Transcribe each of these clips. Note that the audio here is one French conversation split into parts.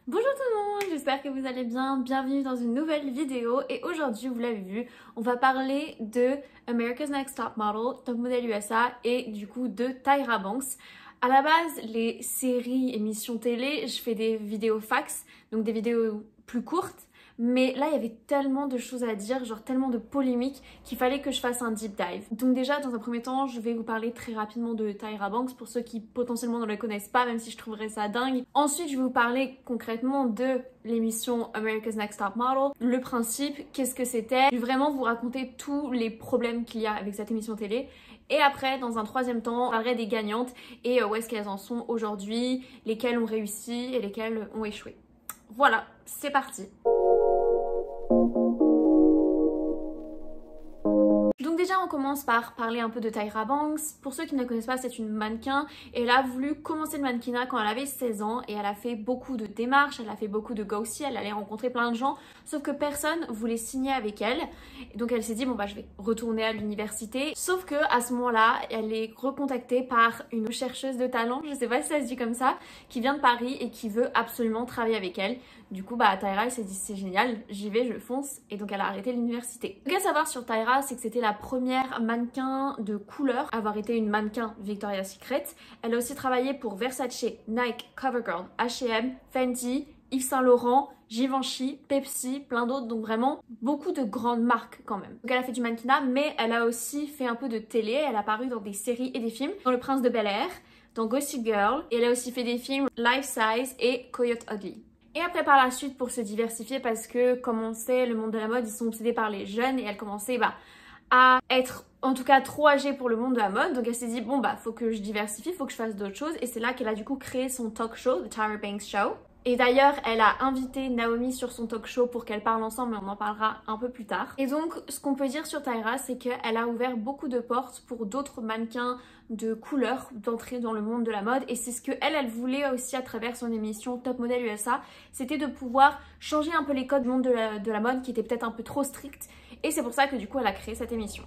Bonjour tout le monde, j'espère que vous allez bien, bienvenue dans une nouvelle vidéo et aujourd'hui, vous l'avez vu, on va parler de America's Next Top Model, Top Model USA et du coup de Tyra Banks. À la base, les séries, émissions télé, je fais des vidéos fax, donc des vidéos plus courtes. Mais là, il y avait tellement de choses à dire, genre tellement de polémiques qu'il fallait que je fasse un deep dive. Donc déjà, dans un premier temps, je vais vous parler très rapidement de Tyra Banks pour ceux qui potentiellement ne la connaissent pas, même si je trouverais ça dingue. Ensuite, je vais vous parler concrètement de l'émission America's Next Top Model, le principe, qu'est-ce que c'était. Je vais vraiment vous raconter tous les problèmes qu'il y a avec cette émission télé. Et après, dans un troisième temps, on parlerait des gagnantes et où est-ce qu'elles en sont aujourd'hui, lesquelles ont réussi et lesquelles ont échoué. Voilà, c'est parti. Donc déjà on commence par parler un peu de Tyra Banks. Pour ceux qui ne la connaissent pas, c'est une mannequin et elle a voulu commencer le mannequinat quand elle avait 16 ans et elle a fait beaucoup de démarches, elle a fait beaucoup de go-see, elle allait rencontrer plein de gens, sauf que personne voulait signer avec elle. Et donc elle s'est dit bon bah je vais retourner à l'université. Sauf que à ce moment-là, elle est recontactée par une chercheuse de talent, je sais pas si ça se dit comme ça, qui vient de Paris et qui veut absolument travailler avec elle. Du coup bah Tyra elle s'est dit c'est génial, j'y vais, je fonce et donc elle a arrêté l'université. Ce qu'il y a à savoir sur Tyra, c'est que c'était la première mannequin de couleur à avoir été une mannequin Victoria's Secret. Elle a aussi travaillé pour Versace, Nike, CoverGirl, H&M, Fenty, Yves Saint Laurent, Givenchy, Pepsi, plein d'autres, donc vraiment beaucoup de grandes marques quand même. Donc elle a fait du mannequinat, mais elle a aussi fait un peu de télé, elle a apparu dans des séries et des films, dans Le Prince de Bel-Air, dans Gossip Girl, et elle a aussi fait des films Life Size et Coyote Ugly. Et après par la suite pour se diversifier parce que comme on sait le monde de la mode ils sont obsédés par les jeunes et elle commençait à être en tout cas trop âgée pour le monde de la mode, donc elle s'est dit bon bah faut que je diversifie, faut que je fasse d'autres choses et c'est là qu'elle a du coup créé son talk show, The Tyra Banks Show. Et d'ailleurs, elle a invité Naomi sur son talk show pour qu'elle parle ensemble, mais on en parlera un peu plus tard. Et donc, ce qu'on peut dire sur Tyra, c'est qu'elle a ouvert beaucoup de portes pour d'autres mannequins de couleur d'entrer dans le monde de la mode. Et c'est ce qu'elle voulait aussi à travers son émission Top Model USA, c'était de pouvoir changer un peu les codes du monde de la mode qui étaient peut-être un peu trop stricts. Et c'est pour ça que du coup, elle a créé cette émission.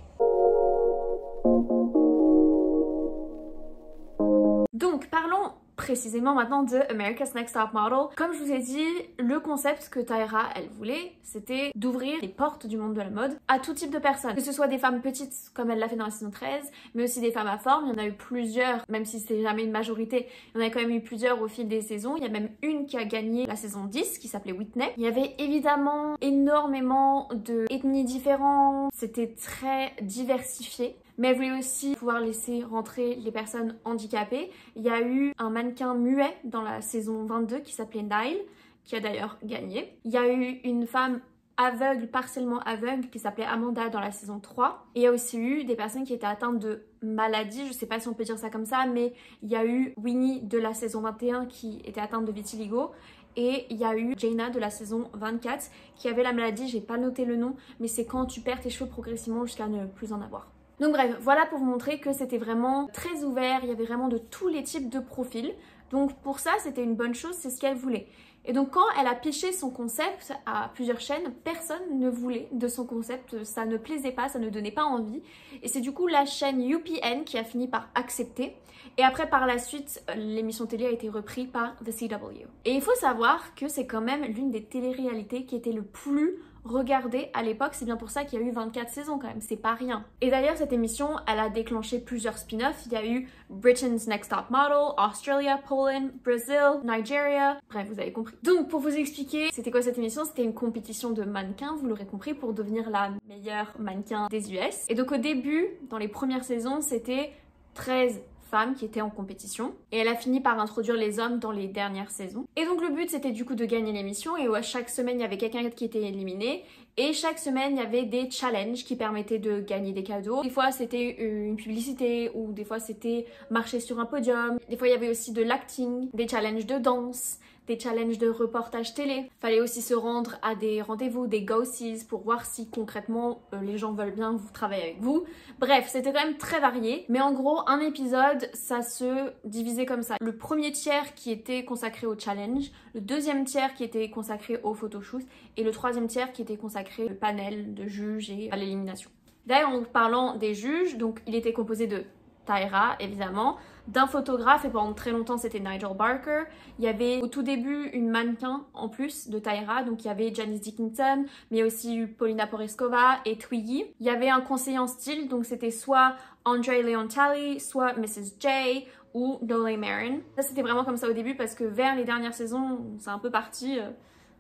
Donc, parlons précisément maintenant de America's Next Top Model. Comme je vous ai dit, le concept que Tyra, elle voulait, c'était d'ouvrir les portes du monde de la mode à tout type de personnes. Que ce soit des femmes petites, comme elle l'a fait dans la saison 13, mais aussi des femmes à forme. Il y en a eu plusieurs, même si c'était jamais une majorité, il y en a quand même eu plusieurs au fil des saisons. Il y a même une qui a gagné la saison 10, qui s'appelait Whitney. Il y avait évidemment énormément d'ethnies différentes, c'était très diversifié. Mais elle voulait aussi pouvoir laisser rentrer les personnes handicapées. Il y a eu un mannequin muet dans la saison 22 qui s'appelait Nile, qui a d'ailleurs gagné. Il y a eu une femme aveugle, partiellement aveugle, qui s'appelait Amanda dans la saison 3. Et il y a aussi eu des personnes qui étaient atteintes de maladies, je sais pas si on peut dire ça comme ça, mais il y a eu Winnie de la saison 21 qui était atteinte de vitiligo. Et il y a eu Jaina de la saison 24 qui avait la maladie, j'ai pas noté le nom, mais c'est quand tu perds tes cheveux progressivement jusqu'à ne plus en avoir. Donc bref, voilà pour vous montrer que c'était vraiment très ouvert, il y avait vraiment de tous les types de profils. Donc pour ça, c'était une bonne chose, c'est ce qu'elle voulait. Et donc quand elle a pitché son concept à plusieurs chaînes, personne ne voulait de son concept, ça ne plaisait pas, ça ne donnait pas envie. Et c'est du coup la chaîne UPN qui a fini par accepter. Et après par la suite, l'émission télé a été reprise par The CW. Et il faut savoir que c'est quand même l'une des téléréalités qui était le plus regardée à l'époque, c'est bien pour ça qu'il y a eu 24 saisons quand même, c'est pas rien. Et d'ailleurs cette émission, elle a déclenché plusieurs spin-offs, il y a eu Britain's Next Top Model, Australia, Poland, Brazil, Nigeria, bref vous avez compris. Donc pour vous expliquer, c'était quoi cette émission? C'était une compétition de mannequins, vous l'aurez compris, pour devenir la meilleure mannequin des US. Et donc au début, dans les premières saisons, c'était 13 femmes qui étaient en compétition et elle a fini par introduire les hommes dans les dernières saisons. Et donc le but c'était du coup de gagner l'émission et à chaque semaine il y avait quelqu'un qui était éliminé et chaque semaine il y avait des challenges qui permettaient de gagner des cadeaux. Des fois c'était une publicité ou des fois c'était marcher sur un podium. Des fois il y avait aussi de l'acting, des challenges de danse, des challenges de reportage télé. Fallait aussi se rendre à des rendez-vous, des go-sees pour voir si concrètement les gens veulent bien vous travailler avec vous. Bref, c'était quand même très varié. Mais en gros, un épisode, ça se divisait comme ça. Le premier tiers qui était consacré au challenge, le deuxième tiers qui était consacré au photoshoot et le troisième tiers qui était consacré au panel de juges et à l'élimination. D'ailleurs, en parlant des juges, donc il était composé de Tyra, évidemment, d'un photographe, et pendant très longtemps c'était Nigel Barker. Il y avait au tout début une mannequin en plus de Tyra, donc il y avait Janice Dickinson, mais il y a aussi eu Paulina Poreskova et Twiggy. Il y avait un conseiller en style, donc c'était soit Andre Leontali, soit Mrs. J ou Dolly Marin. Ça c'était vraiment comme ça au début parce que vers les dernières saisons, c'est un peu parti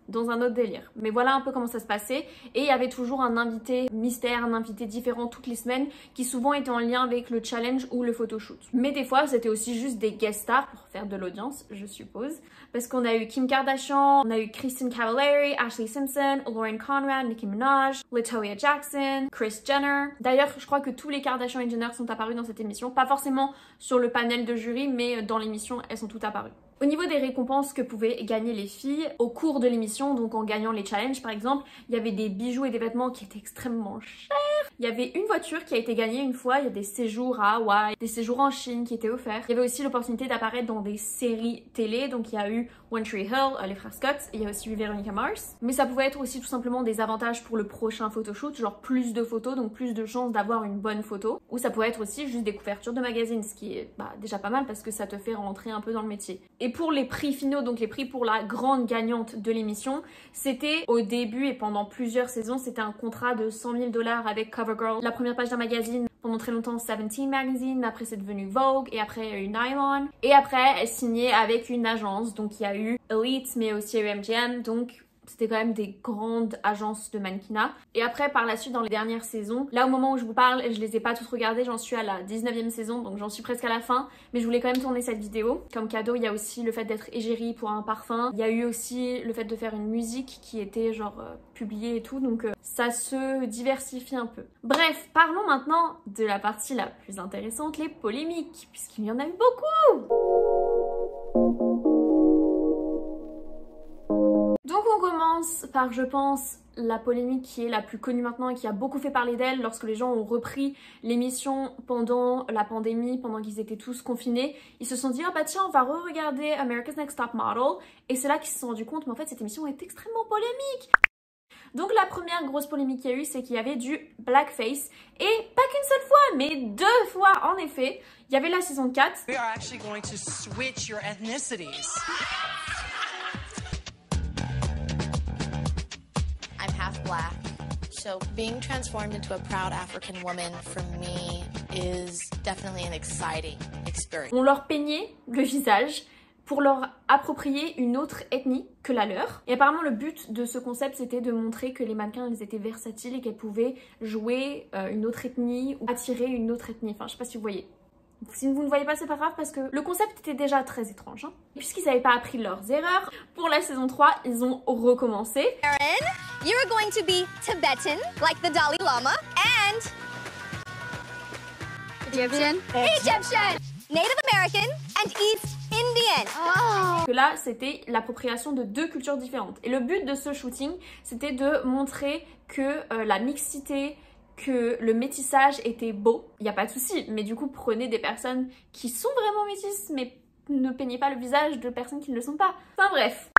dans un autre délire. Mais voilà un peu comment ça se passait. Et il y avait toujours un invité mystère, un invité différent toutes les semaines qui souvent était en lien avec le challenge ou le photoshoot. Mais des fois c'était aussi juste des guest stars pour faire de l'audience, je suppose. Parce qu'on a eu Kim Kardashian, on a eu Christine Cavallari, Ashley Simpson, Lauren Conrad, Nicki Minaj, Latoya Jackson, Kris Jenner. D'ailleurs, je crois que tous les Kardashian et Jenner sont apparus dans cette émission. Pas forcément sur le panel de jury, mais dans l'émission, elles sont toutes apparues. Au niveau des récompenses que pouvaient gagner les filles au cours de l'émission, donc en gagnant les challenges par exemple, il y avait des bijoux et des vêtements qui étaient extrêmement chers. Il y avait une voiture qui a été gagnée une fois, il y a des séjours à Hawaï, des séjours en Chine qui étaient offerts. Il y avait aussi l'opportunité d'apparaître dans des séries télé, donc il y a eu One Tree Hill, les frères Scott, et il y a aussi eu Veronica Mars. Mais ça pouvait être aussi tout simplement des avantages pour le prochain photoshoot, genre plus de photos, donc plus de chances d'avoir une bonne photo. Ou ça pouvait être aussi juste des couvertures de magazines, ce qui est déjà pas mal parce que ça te fait rentrer un peu dans le métier. Et pour les prix finaux, donc les prix pour la grande gagnante de l'émission, c'était au début et pendant plusieurs saisons, c'était un contrat de 100 000 $ avec CoverGirl, la première page d'un magazine. Pendant très longtemps 17 Magazine, après c'est devenu Vogue et après il y a eu Nylon. Et après elle signait avec une agence, donc il y a eu Elite mais aussi il y a eu MGM, donc c'était quand même des grandes agences de mannequinat. Et après par la suite dans les dernières saisons, là au moment où je vous parle, je les ai pas toutes regardées, j'en suis à la 19e saison, donc j'en suis presque à la fin. Mais je voulais quand même tourner cette vidéo. Comme cadeau, il y a aussi le fait d'être égérie pour un parfum. Il y a eu aussi le fait de faire une musique qui était genre publiée et tout, donc ça se diversifie un peu. Bref, parlons maintenant de la partie la plus intéressante, les polémiques, puisqu'il y en a eu beaucoup. Donc on commence par, je pense, la polémique qui est la plus connue maintenant et qui a beaucoup fait parler d'elle lorsque les gens ont repris l'émission pendant la pandémie, pendant qu'ils étaient tous confinés. Ils se sont dit, oh bah tiens, on va re-regarder America's Next Top Model. Et c'est là qu'ils se sont rendus compte, mais en fait cette émission est extrêmement polémique. Donc la première grosse polémique qu'il y a eu, c'est qu'il y avait du blackface. Et pas qu'une seule fois, mais 2 fois en effet. Il y avait la saison 4. We are actually going to switch your ethnicities. I'm half black, so being transformed into a proud African woman for me is definitely an exciting experience. On leur peignait le visage pour leur approprier une autre ethnie que la leur. Et apparemment le but de ce concept c'était de montrer que les mannequins elles étaient versatiles et qu'elles pouvaient jouer une autre ethnie ou attirer une autre ethnie. Enfin je sais pas si vous voyez. Si vous ne voyez pas, c'est pas grave parce que le concept était déjà très étrange. Hein. Puisqu'ils n'avaient pas appris leurs erreurs, pour la saison 3, ils ont recommencé. Erin, you are going to be Tibetan, like the Dalai Lama, and Egyptian, Native American, and East Indian. Oh. Que là, c'était l'appropriation de 2 cultures différentes. Et le but de ce shooting, c'était de montrer que la mixité, que le métissage était beau, il n'y a pas de souci, mais du coup prenez des personnes qui sont vraiment métisses, mais ne peignez pas le visage de personnes qui ne le sont pas. Enfin bref.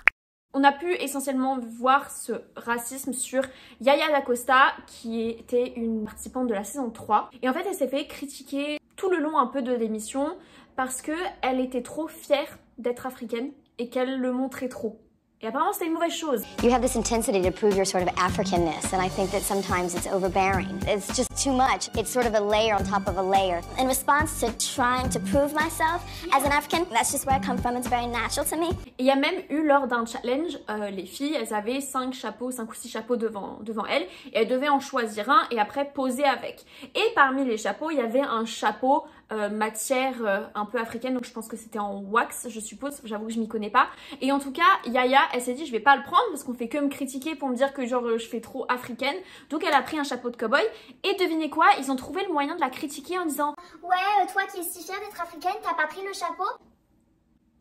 On a pu essentiellement voir ce racisme sur Yaya D'Acosta, qui était une participante de la saison 3. Et en fait, elle s'est fait critiquer tout le long un peu de l'émission parce qu'elle était trop fière d'être africaine et qu'elle le montrait trop. Et apparemment, c'était une mauvaise chose. You have this intensity to prove your sort of Africanness, and I think that sometimes it's overbearing. It's just too much. It's sort of a layer on top of a layer. In response to trying to prove myself as an African, that's just where I come from. It's very natural to me. Et il y a même eu lors d'un challenge, les filles, elles avaient 5 ou 6 chapeaux devant elles, et elles devaient en choisir un et après poser avec. Et parmi les chapeaux, il y avait un chapeau matière un peu africaine, donc je pense que c'était en wax, je suppose, j'avoue que je m'y connais pas. Et en tout cas, Yaya, elle s'est dit je vais pas le prendre parce qu'on fait que me critiquer pour me dire que genre je fais trop africaine. Donc elle a pris un chapeau de cow-boy et devinez quoi, ils ont trouvé le moyen de la critiquer en disant ouais, toi qui es si fière d'être africaine, t'as pas pris le chapeau?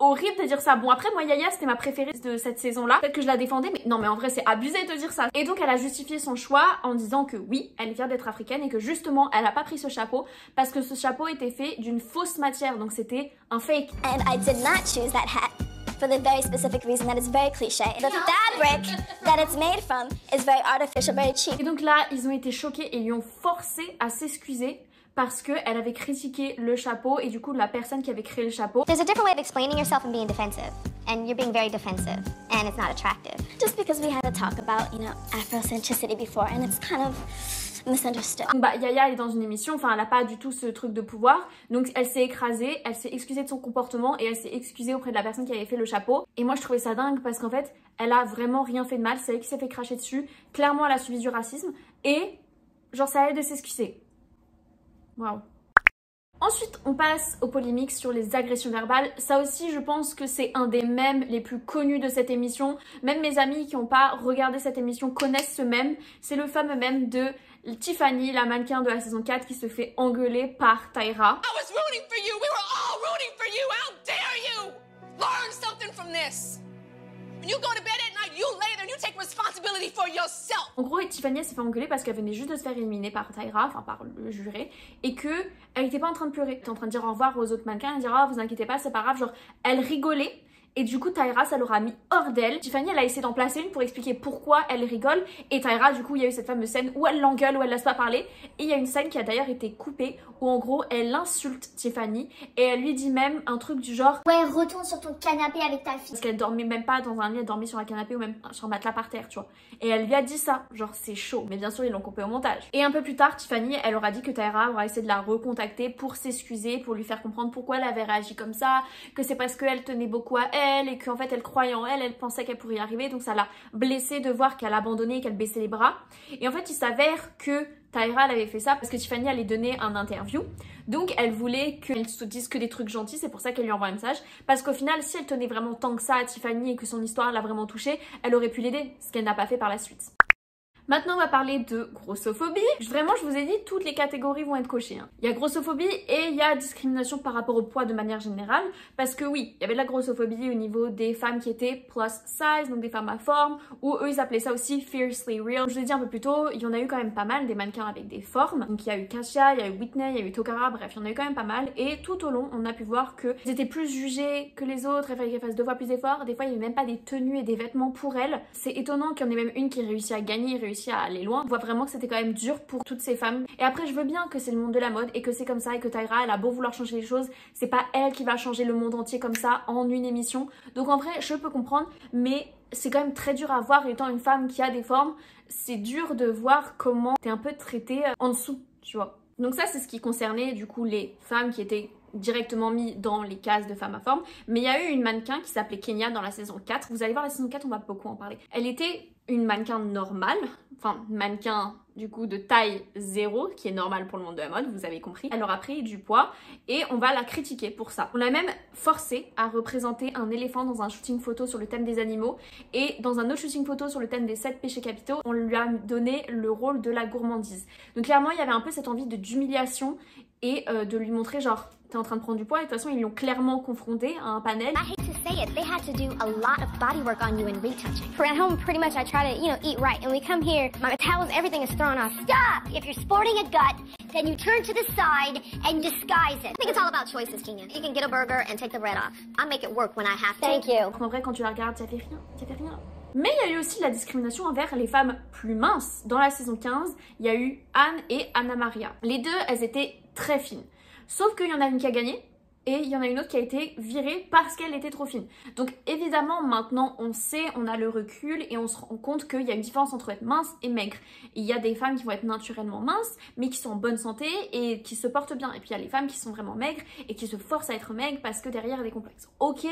Horrible de dire ça. Bon après moi Yaya c'était ma préférée de cette saison là. Peut-être que je la défendais mais non mais en vrai c'est abusé de dire ça. Et donc elle a justifié son choix en disant que oui elle est fière d'être africaine et que justement elle a pas pris ce chapeau parce que ce chapeau était fait d'une fausse matière donc c'était un fake. And I did not choose that hat for the very specific reason that it's very cliché. The fabric that it's made from is very artificial, very cheap. Et donc là ils ont été choqués et ils lui ont forcé à s'excuser parce qu'elle avait critiqué le chapeau et du coup la personne qui avait créé le chapeau. There's a different way of explaining yourself and being defensive. And you're being very defensive. And it's not attractive. Just because we had to talk about, Afrocentricity before and it's kind of misunderstood. Bah Yaya elle est dans une émission, enfin elle a pas du tout ce truc de pouvoir. Donc elle s'est écrasée, elle s'est excusée de son comportement et elle s'est excusée auprès de la personne qui avait fait le chapeau. Et moi je trouvais ça dingue parce qu'en fait elle a vraiment rien fait de mal, c'est elle qui s'est fait cracher dessus. Clairement elle a subi du racisme et genre ça a aidé de s'excuser. Waouh. Ensuite, on passe aux polémiques sur les agressions verbales. Ça aussi, je pense que c'est un des mèmes les plus connus de cette émission. Même mes amis qui n'ont pas regardé cette émission connaissent ce mème. C'est le fameux mème de Tiffany, la mannequin de la saison 4, qui se fait engueuler par Tyra. I was rooting for you. We were all rooting for you. How dare you? Learn something from this. When you go to bed at night, you lay there and you take responsibility for yourself. En gros, Tiffany s'est fait engueuler parce qu'elle venait juste de se faire éliminer par Tyra, enfin par le juré, et que elle était pas en train de pleurer. Elle était en train de dire au revoir aux autres mannequins et dire oh, vous inquiétez pas, c'est pas grave. Genre, elle rigolait. Et du coup, Tyra, ça l'aura mis hors d'elle. Tiffany, elle a essayé d'en placer une pour expliquer pourquoi elle rigole. Et Tyra, du coup, il y a eu cette fameuse scène où elle l'engueule, où elle laisse pas parler. Et il y a une scène qui a d'ailleurs été coupée, où en gros, elle insulte Tiffany. Et elle lui dit même un truc du genre Ouais, retourne sur ton canapé avec ta fille. parce qu'elle dormait même pas dans un lit, elle dormait sur un canapé ou même sur un matelas par terre, tu vois. Et elle lui a dit ça, genre c'est chaud. Mais bien sûr, ils l'ont coupé au montage. Et un peu plus tard, Tiffany, elle aura dit que Tyra aura essayé de la recontacter pour s'excuser, pour lui faire comprendre pourquoi elle avait réagi comme ça, que c'est parce qu'elle tenait beaucoup à elle et qu'en fait elle croyait en elle, elle pensait qu'elle pourrait y arriver, donc ça l'a blessée de voir qu'elle abandonnait et qu'elle baissait les bras. Et en fait, il s'avère que Tyra, elle avait fait ça parce que Tiffany allait donner un interview. Donc elle voulait qu'elle se dise que des trucs gentils, c'est pour ça qu'elle lui envoie un message. Parce qu'au final, si elle tenait vraiment tant que ça à Tiffany et que son histoire l'a vraiment touchée, elle aurait pu l'aider, ce qu'elle n'a pas fait par la suite. Maintenant, on va parler de grossophobie. Vraiment, je vous ai dit, toutes les catégories vont être cochées. Il y a grossophobie et il y a discrimination par rapport au poids de manière générale. Parce que oui, il y avait de la grossophobie au niveau des femmes qui étaient plus size, donc des femmes à forme, ou eux, ils appelaient ça aussi fiercely real. Je vous ai dit un peu plus tôt, il y en a eu quand même pas mal, des mannequins avec des formes. Donc il y a eu Kasia, il y a eu Whitney, il y a eu Tokara, bref, il y en a eu quand même pas mal. Et tout au long, on a pu voir qu'ils étaient plus jugés que les autres, il fallait qu'elles fassent 2 fois plus d'efforts. Des fois, il n'y avait même pas des tenues et des vêtements pour elles. C'est étonnant qu'il y en ait même une qui réussit à gagner, réussit à aller loin. On voit vraiment que c'était quand même dur pour toutes ces femmes. Et après, je veux bien que c'est le monde de la mode et que c'est comme ça et que Tyra, elle a beau vouloir changer les choses, c'est pas elle qui va changer le monde entier comme ça en une émission. Donc en vrai, je peux comprendre, mais c'est quand même très dur à voir étant une femme qui a des formes. C'est dur de voir comment t'es un peu traitée en dessous, tu vois. Donc ça, c'est ce qui concernait du coup les femmes qui étaient directement mis dans les cases de femmes à forme. Mais il y a eu une mannequin qui s'appelait Kenya dans la saison 4. Vous allez voir la saison 4, on va beaucoup en parler. Elle était une mannequin normale, enfin mannequin du coup de taille 0, qui est normal pour le monde de la mode, vous avez compris. Elle aura pris du poids et on va la critiquer pour ça. On l'a même forcée à représenter un éléphant dans un shooting photo sur le thème des animaux et dans un autre shooting photo sur le thème des 7 péchés capitaux, on lui a donné le rôle de la gourmandise. Donc clairement, il y avait un peu cette envie d'humiliation et de lui montrer genre t'es en train de prendre du poids et de toute façon ils l'ont clairement confronté à un panel. I hate to say it, they had to do a lot of body work on you and retouching. For at home, pretty much I try to, eat right. And we come here, my metabolism, everything is thrown off. Stop! If you're sporting a gut, then you turn to the side and disguise it. I think it's all about choices, Kenya. You can get a burger and take the bread off. I make it work when I have to. Thank you. En vrai, quand tu la regardes, ça fait rien. Mais il y a eu aussi la discrimination envers les femmes plus minces. Dans la saison 15, il y a eu Anne et Anna Maria. Les deux, elles étaient très fines. Sauf qu'il y en a une qui a gagné et il y en a une autre qui a été virée parce qu'elle était trop fine. Donc évidemment maintenant on sait, on a le recul et on se rend compte qu'il y a une différence entre être mince et maigre. Il y a des femmes qui vont être naturellement minces mais qui sont en bonne santé et qui se portent bien. Et puis il y a les femmes qui sont vraiment maigres et qui se forcent à être maigres parce que derrière il y a des complexes. Ok,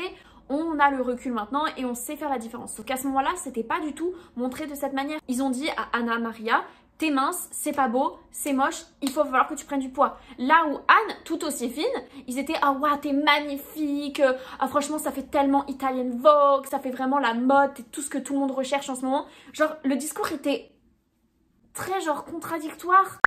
on a le recul maintenant et on sait faire la différence. Sauf qu'à ce moment-là, c'était pas du tout montré de cette manière. Ils ont dit à Anna Maria, t'es mince, c'est pas beau, c'est moche, il faut falloir que tu prennes du poids. Là où Anne, tout aussi fine, ils étaient ah waouh t'es magnifique, ah franchement ça fait tellement Italian Vogue, ça fait vraiment la mode, c'est tout ce que tout le monde recherche en ce moment. Genre le discours était très genre contradictoire.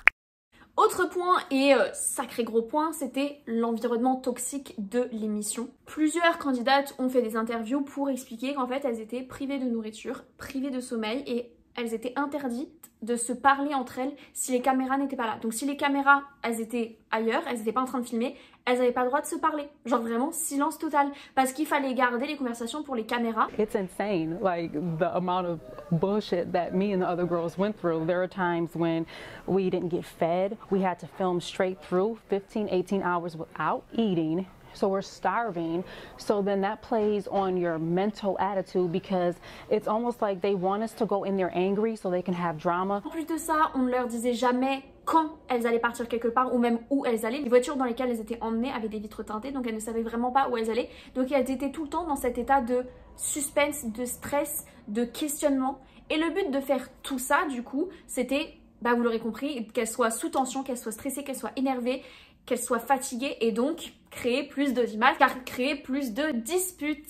Autre point et sacré gros point, c'était l'environnement toxique de l'émission. Plusieurs candidates ont fait des interviews pour expliquer qu'en fait elles étaient privées de nourriture, privées de sommeil et elles étaient interdites de se parler entre elles si les caméras n'étaient pas là. Donc si les caméras, elles étaient ailleurs, elles n'étaient pas en train de filmer, elles n'avaient pas le droit de se parler. Genre vraiment silence total. Parce qu'il fallait garder les conversations pour les caméras. It's insane, like the amount of bullshit that me and the other girls went through. There are times when we didn't get fed. We had to film straight through 15, 18 hours without eating. So we're starving. So then that plays on your mental attitude because it's almost like they want us to go in there angry so they can have drama. En plus de ça, on ne leur disait jamais quand elles allaient partir quelque part ou même où elles allaient. Les voitures dans lesquelles elles étaient emmenées avaient des vitres teintées, donc elles ne savaient vraiment pas où elles allaient. Donc elles étaient tout le temps dans cet état de suspense, de stress, de questionnement. Et le but de faire tout ça, du coup, c'était, bah vous l'aurez compris, qu'elles soient sous tension, qu'elles soient stressées, qu'elles soient énervées, qu'elles soient fatiguées et donc créer plus d'images, car créer plus de disputes.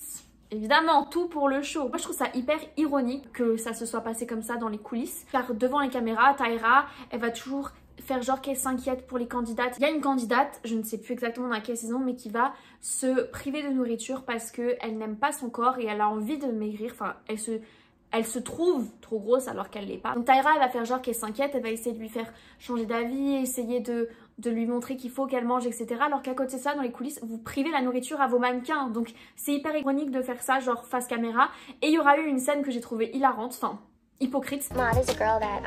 Évidemment, tout pour le show. Moi, je trouve ça hyper ironique que ça se soit passé comme ça dans les coulisses, car devant les caméras, Tyra, elle va toujours faire genre qu'elle s'inquiète pour les candidates. Il y a une candidate, je ne sais plus exactement dans quelle saison, mais qui va se priver de nourriture parce qu'elle n'aime pas son corps et elle a envie de maigrir. Enfin, elle se trouve trop grosse alors qu'elle l'est pas. Donc Tyra, elle va faire genre qu'elle s'inquiète, elle va essayer de lui faire changer d'avis, essayer de lui montrer qu'il faut qu'elle mange, etc. Alors qu'à côté de ça, dans les coulisses, vous privez la nourriture à vos mannequins. Donc c'est hyper ironique de faire ça genre face caméra. Et il y aura eu une scène que j'ai trouvée hilarante, enfin hypocrite. Ma, there's a girl that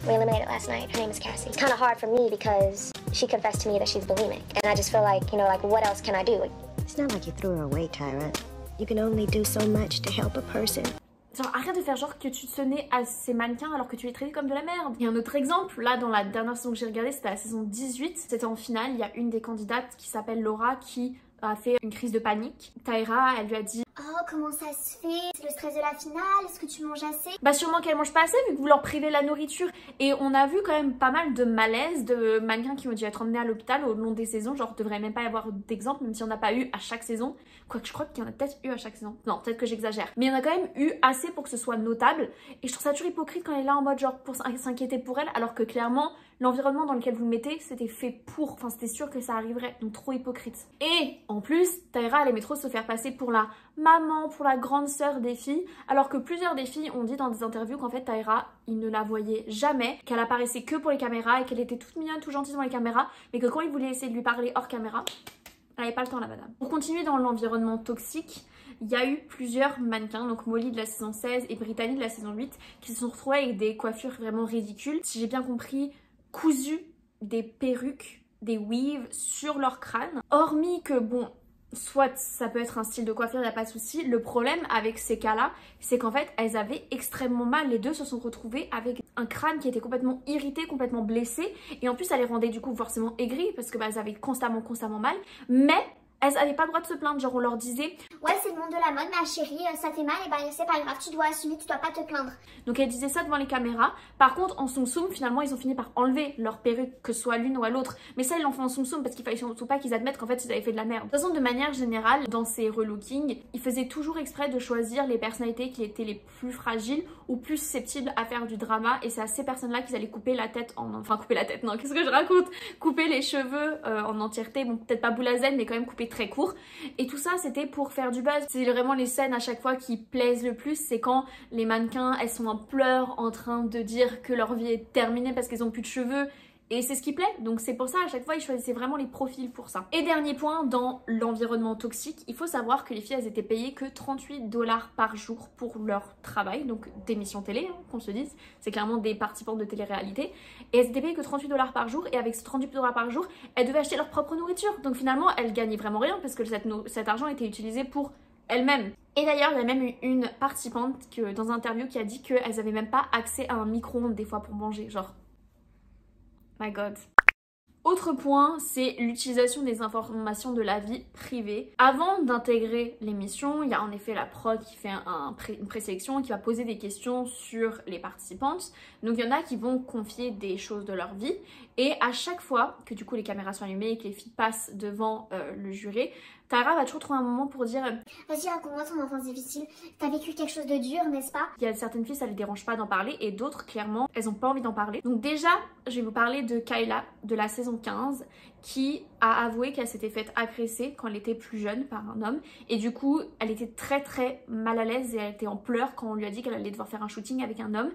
we eliminated last night. Her name is Cassie. It's kind of hard for me because she confessed to me that she's bulimic. And I just feel like, you know, like what else can I do? It's not like you threw her away, Tyra. You can only do so much to help a person. Genre arrête de faire genre que tu te tenais à ces mannequins alors que tu les traitais comme de la merde. Et un autre exemple, là dans la dernière saison que j'ai regardée, c'était la saison 18, c'était en finale, il y a une des candidates qui s'appelle Laura qui a fait une crise de panique. Tyra, elle lui a dit « Oh, comment ça se fait? C'est le stress de la finale? Est-ce que tu manges assez? » Bah sûrement qu'elle mange pas assez vu que vous leur privez la nourriture. Et on a vu quand même pas mal de malaise de mannequins qui ont dû être emmenés à l'hôpital au long des saisons. Genre devrait même pas y avoir d'exemple, même s'il n'y en a pas eu à chaque saison. Quoique je crois qu'il y en a peut-être eu à chaque saison. Non, peut-être que j'exagère. Mais il y en a quand même eu assez pour que ce soit notable. Et je trouve ça toujours hypocrite quand elle est là en mode genre pour s'inquiéter pour elle. Alors que clairement, l'environnement dans lequel vous le mettez, c'était fait pour. Enfin, c'était sûr que ça arriverait. Donc trop hypocrite. Et en plus, Tyra, elle aimait trop se faire passer pour la maman, pour la grande sœur des filles. Alors que plusieurs des filles ont dit dans des interviews qu'en fait Tyra, ils ne la voyaient jamais. Qu'elle apparaissait que pour les caméras et qu'elle était toute mignonne, toute gentille devant les caméras. Mais que quand ils voulaient essayer de lui parler hors caméra, elle n'avait pas le temps la madame. Pour continuer dans l'environnement toxique, il y a eu plusieurs mannequins, donc Molly de la saison 16 et Brittany de la saison 8, qui se sont retrouvés avec des coiffures vraiment ridicules. Si j'ai bien compris, cousues des perruques, des weaves sur leur crâne. Hormis que bon, soit ça peut être un style de coiffure, il n'y a pas de souci. Le problème avec ces cas-là, c'est qu'en fait, elles avaient extrêmement mal. Les deux se sont retrouvées avec un crâne qui était complètement irrité, complètement blessé. Et en plus, ça les rendait du coup forcément aigries parce que bah, elles avaient constamment mal. Mais elles n'avaient pas le droit de se plaindre. Genre on leur disait « Ouais, c'est le monde de la mode, ma chérie, ça fait mal, et bah c'est pas grave, tu dois assumer, tu dois pas te plaindre. » Donc elles disaient ça devant les caméras. Par contre, en Tsum Tsum, finalement, ils ont fini par enlever leur perruque, que ce soit l'une ou à l'autre. Mais ça, ils l'ont fait en Tsum Tsum parce qu'il fallait surtout pas qu'ils admettent qu'en fait, ils avaient fait de la merde. De toute façon, de manière générale, dans ces relookings, ils faisaient toujours exprès de choisir les personnalités qui étaient les plus fragiles ou plus susceptibles à faire du drama. Et c'est à ces personnes-là qu'ils allaient couper la tête en... Enfin, couper la tête, non, qu'est-ce que je raconte? Couper les cheveux en entièreté. Bon, peut-être pas boule à zen, mais quand même couper très court. Et tout ça, c'était pour faire du buzz. C'est vraiment les scènes à chaque fois qui plaisent le plus. C'est quand les mannequins, elles sont en pleurs en train de dire que leur vie est terminée parce qu'elles ont plus de cheveux. Et c'est ce qui plaît. Donc c'est pour ça, à chaque fois, ils choisissaient vraiment les profils pour ça. Et dernier point, dans l'environnement toxique, il faut savoir que les filles, elles étaient payées que 38 $ par jour pour leur travail. Donc d'émissions télé, hein, qu'on se dise. C'est clairement des participantes de télé-réalité. Et elles étaient payées que 38 $ par jour. Et avec ces 38 $ par jour, elles devaient acheter leur propre nourriture. Donc finalement, elles gagnaient vraiment rien parce que cet argent était utilisé pour elles-mêmes. Et d'ailleurs, il y a même eu une participante dans une interview qui a dit qu'elles n'avaient même pas accès à un micro-ondes des fois pour manger. Genre... My God. Autre point, c'est l'utilisation des informations de la vie privée. Avant d'intégrer l'émission, il y a en effet la prod qui fait une présélection, qui va poser des questions sur les participantes. Donc il y en a qui vont confier des choses de leur vie. Et à chaque fois que du coup les caméras sont allumées et que les filles passent devant le juré, Tyra va toujours trouver un moment pour dire « Vas-y, raconte-moi ton enfance difficile. T'as vécu quelque chose de dur, n'est-ce pas ?» Il y a certaines filles, ça les dérange pas d'en parler et d'autres, clairement, elles ont pas envie d'en parler. Donc déjà, je vais vous parler de Kyla de la saison 15 qui a avoué qu'elle s'était faite agresser quand elle était plus jeune par un homme et du coup elle était très très mal à l'aise et elle était en pleurs quand on lui a dit qu'elle allait devoir faire un shooting avec un homme.